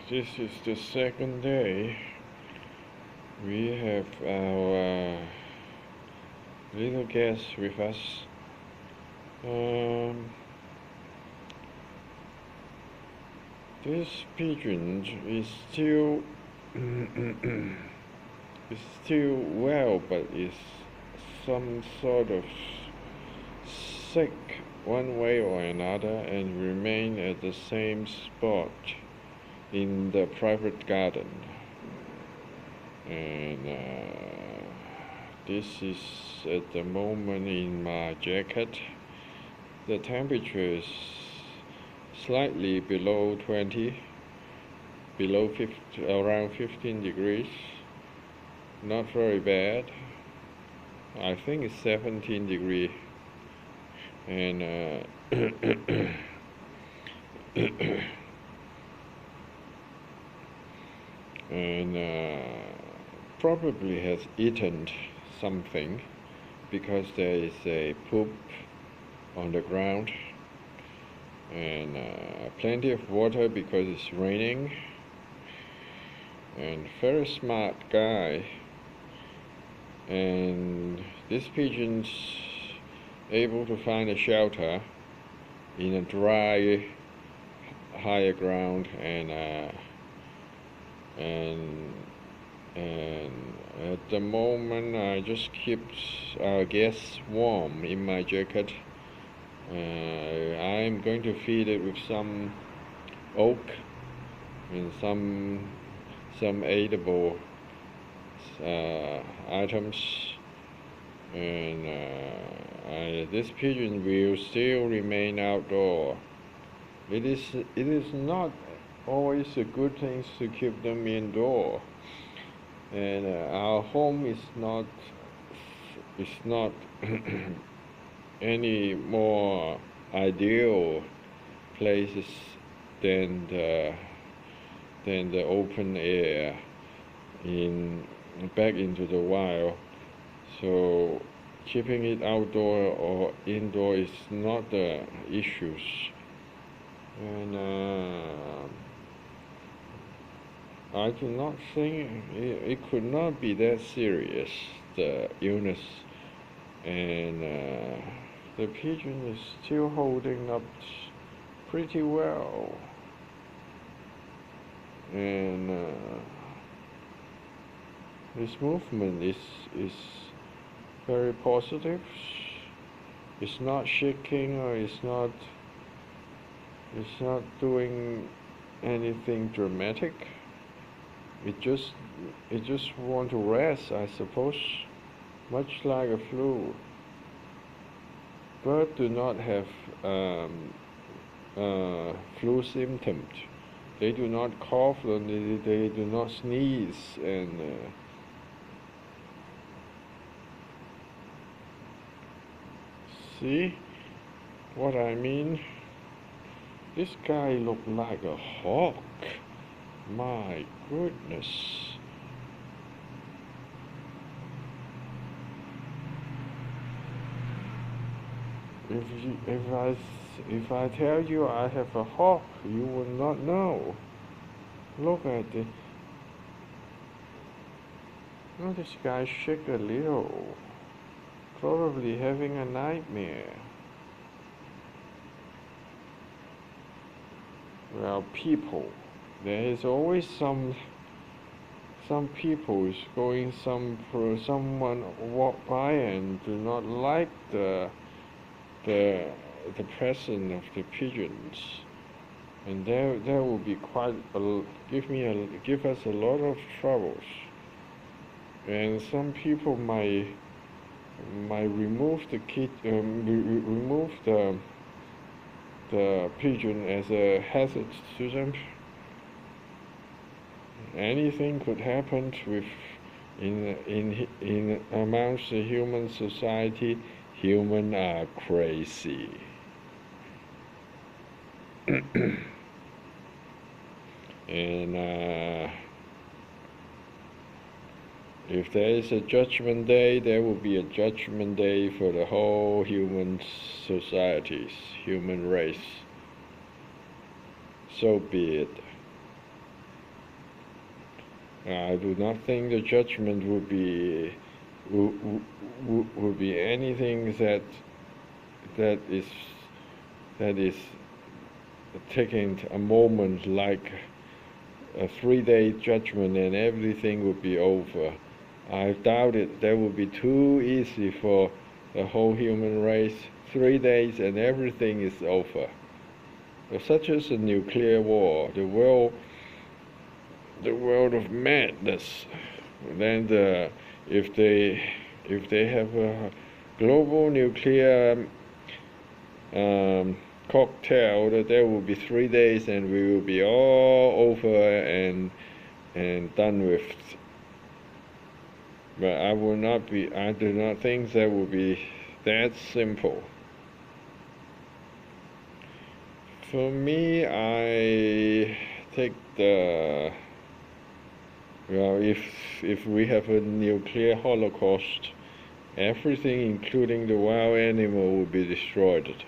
This is the second day. We have our little guest with us. This pigeon is still is still well, but is some sort of sick one way or another, and remain at the same spot in the private garden. And this is at the moment in my jacket. The temperature is slightly below 20, below 50, around 15 degrees. Not very bad. I think it's 17 degrees. And probably has eaten something, because there is a poop on the ground, and plenty of water because it's raining. And very smart guy. And this pigeon's able to find a shelter in a dry, higher ground, and at the moment I just keep our guests warm in my jacket. I'm going to feed it with some oak and some edible items, and this pigeon will still remain outdoor. It is not always a good thing to keep them indoor, and our home is not any more ideal places than the open air back into the wild. So keeping it outdoor or indoor is not the issues. And I do not think it could not be that serious, the illness. And the pigeon is still holding up pretty well. And his movement is very positive. It's not shaking, or it's not doing anything dramatic. It just want to rest, I suppose, much like a flu. Birds do not have flu symptoms. They do not cough, and they do not sneeze, and see what I mean? This guy looked like a hawk. My goodness. If I tell you I have a hawk, you will not know. Look at it. Oh, this guy shake a little. Probably having a nightmare. Well, people. There is always some people is going someone walk by and do not like the presence of the pigeons, and there will be give us a lot of troubles. And some people might remove remove the pigeon as a hazard to them. Anything could happen in amongst the human society. Humans are crazy. And if there is a judgment day, there will be a judgment day for the whole human societies, human race. So be it. I do not think the judgment would be anything that is that is taking a moment like a 3-day judgment and everything would be over. I doubt it. That would be too easy for the whole human race. 3 days and everything is over. Such as a nuclear war, the world of madness. Then if they have a global nuclear cocktail, that there will be 3 days and we will be all over and done with. But I do not think that will be that simple. For me, I take if we have a nuclear holocaust, everything, including the wild animal, will be destroyed.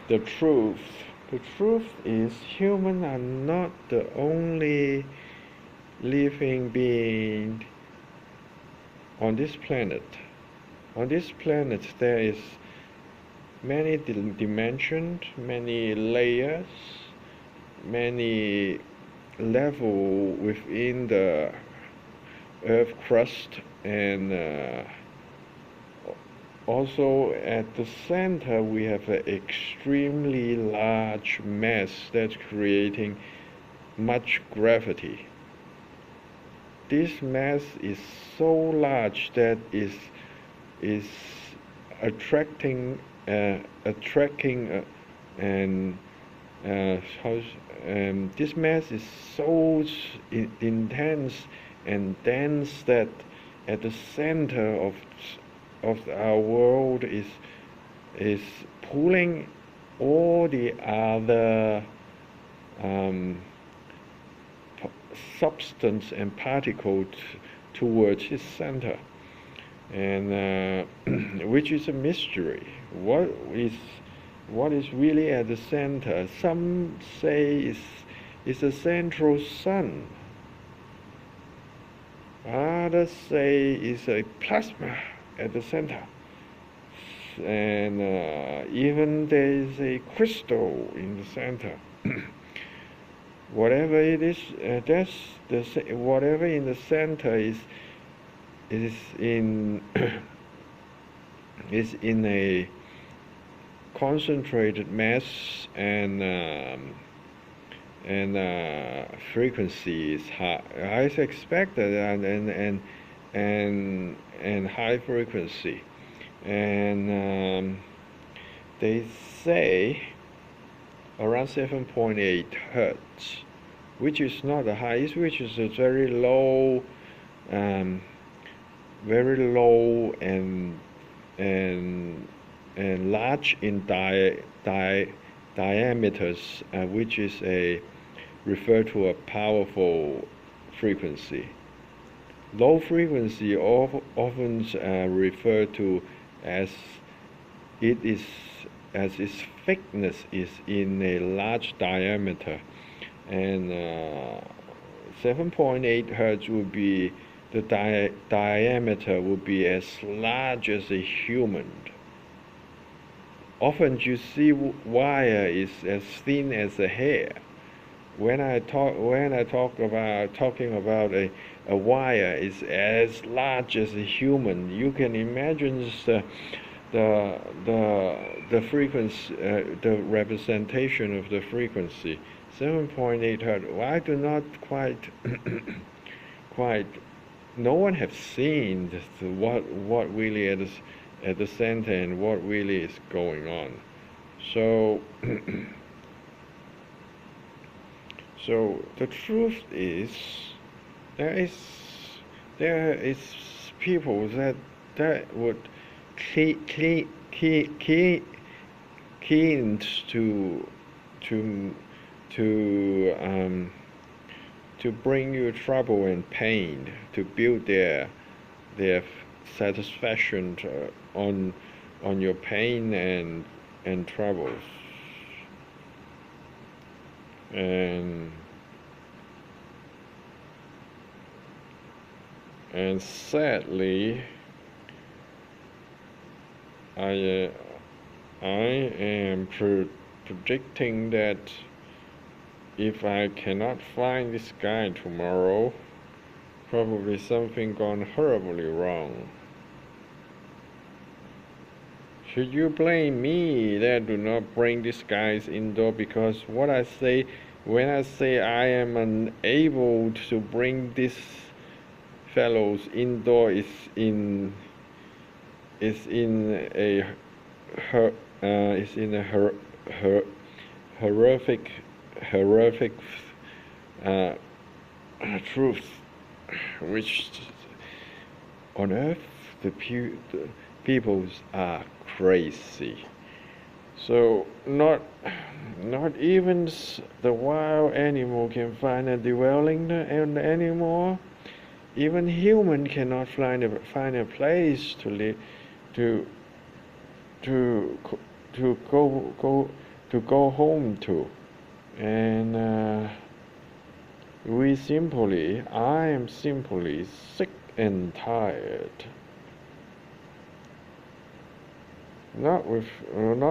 The truth is humans are not the only living being on this planet. On this planet there is many dimensions, many layers, many levels within the Earth crust, and also at the center we have an extremely large mass that's creating much gravity. This mass is so large that is attracting and this mass is so intense and dense that at the center of our world is pulling all the other substance and particles towards its center, and which is a mystery. What is really at the center? Some say it's the central sun. Others say it's a plasma at the center, and even there is a crystal in the center. Whatever it is, whatever in the center is in is in a concentrated mass, and frequency is high. I expected and high frequency, and they say around 7.8 hertz, which is not the highest, which is a very low and large in diameters, which is referred to a powerful frequency. Low frequency often referred to as its thickness is in a large diameter, and 7.8 hertz would be the diameter would be as large as a human. Often you see wire is as thin as a hair. When I talking about a wire is as large as a human, you can imagine the frequency, the representation of the frequency. 7.8 hertz. I do not quite. No one has seen what really at the center and what really is going on. So so the truth is there is people that would keen to bring you trouble and pain, to build their satisfaction on your pain and travels. And sadly, I am predicting that if I cannot find this guy tomorrow, probably something gone horribly wrong. Should you blame me that do not bring these guys indoor? Because what I say, when I say I am unable to bring these fellows indoor, is in a horrific uh, truth, which on earth the peoples are crazy. So not even the wild animal can find a dwelling anymore. Even human cannot find a place to live, to to go home to, and I am simply sick and tired. Not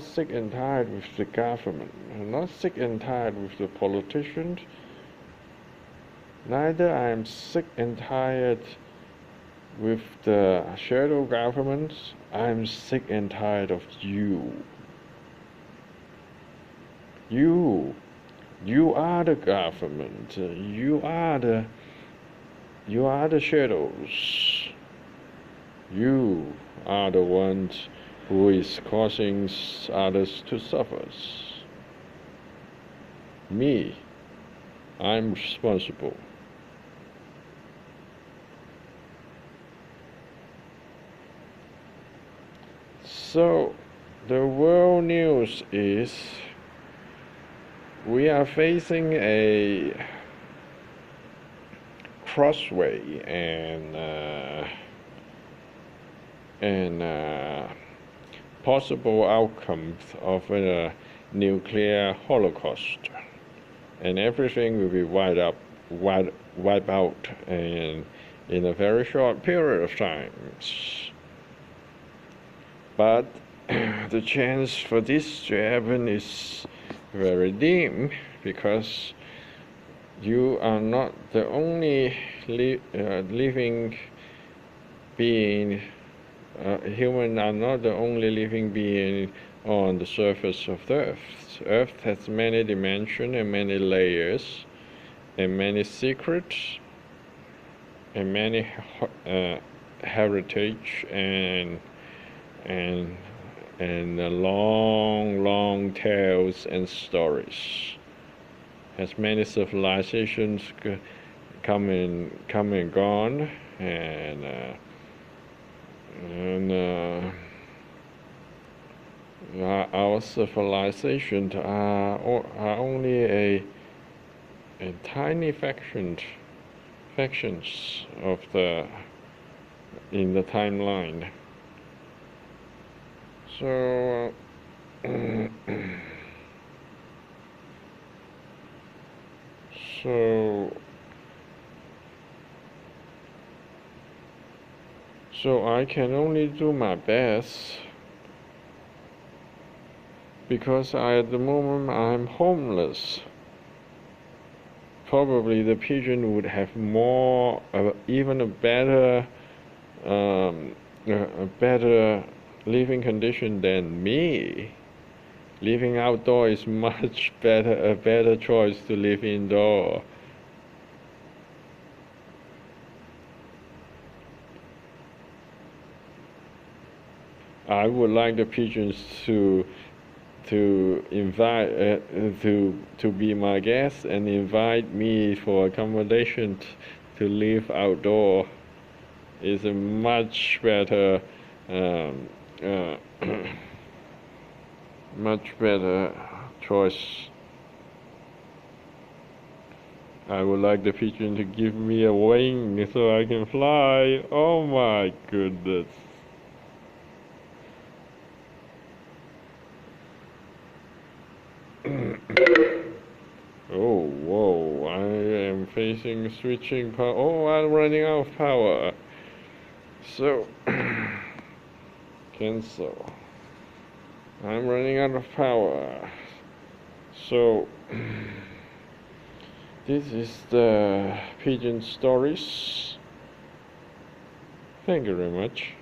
sick and tired with the government, not sick and tired with the politicians. Neither I am sick and tired with the shadow governments. I am sick and tired of you. You are the government. You are the shadows. You are the ones who is causing others to suffer. Me, I'm responsible. So, the world news is we are facing a crossway and possible outcomes of a nuclear holocaust, and everything will be wiped out and in a very short period of time. But the chance for this to happen is very dim, because you are not the only living being. Humans are not the only living being on the surface of the Earth. Earth has many dimensions and many layers and many secrets and many heritage and long tales and stories. Has many civilizations come and gone, and our civilizations are only a tiny factions of in the timeline. So so I can only do my best, because at the moment I'm homeless. Probably the pigeon would have more, even a better living condition than me. Living outdoor is much better, a better choice to live indoor. I would like the pigeons to invite to be my guest and invite me for accommodation to live outdoor. Is a much better much better choice. I would like the pigeon to give me a wing so I can fly. Oh my goodness. facing switching power. Oh, I'm running out of power. So, cancel. I'm running out of power. So, this is the Pigeon stories. Thank you very much.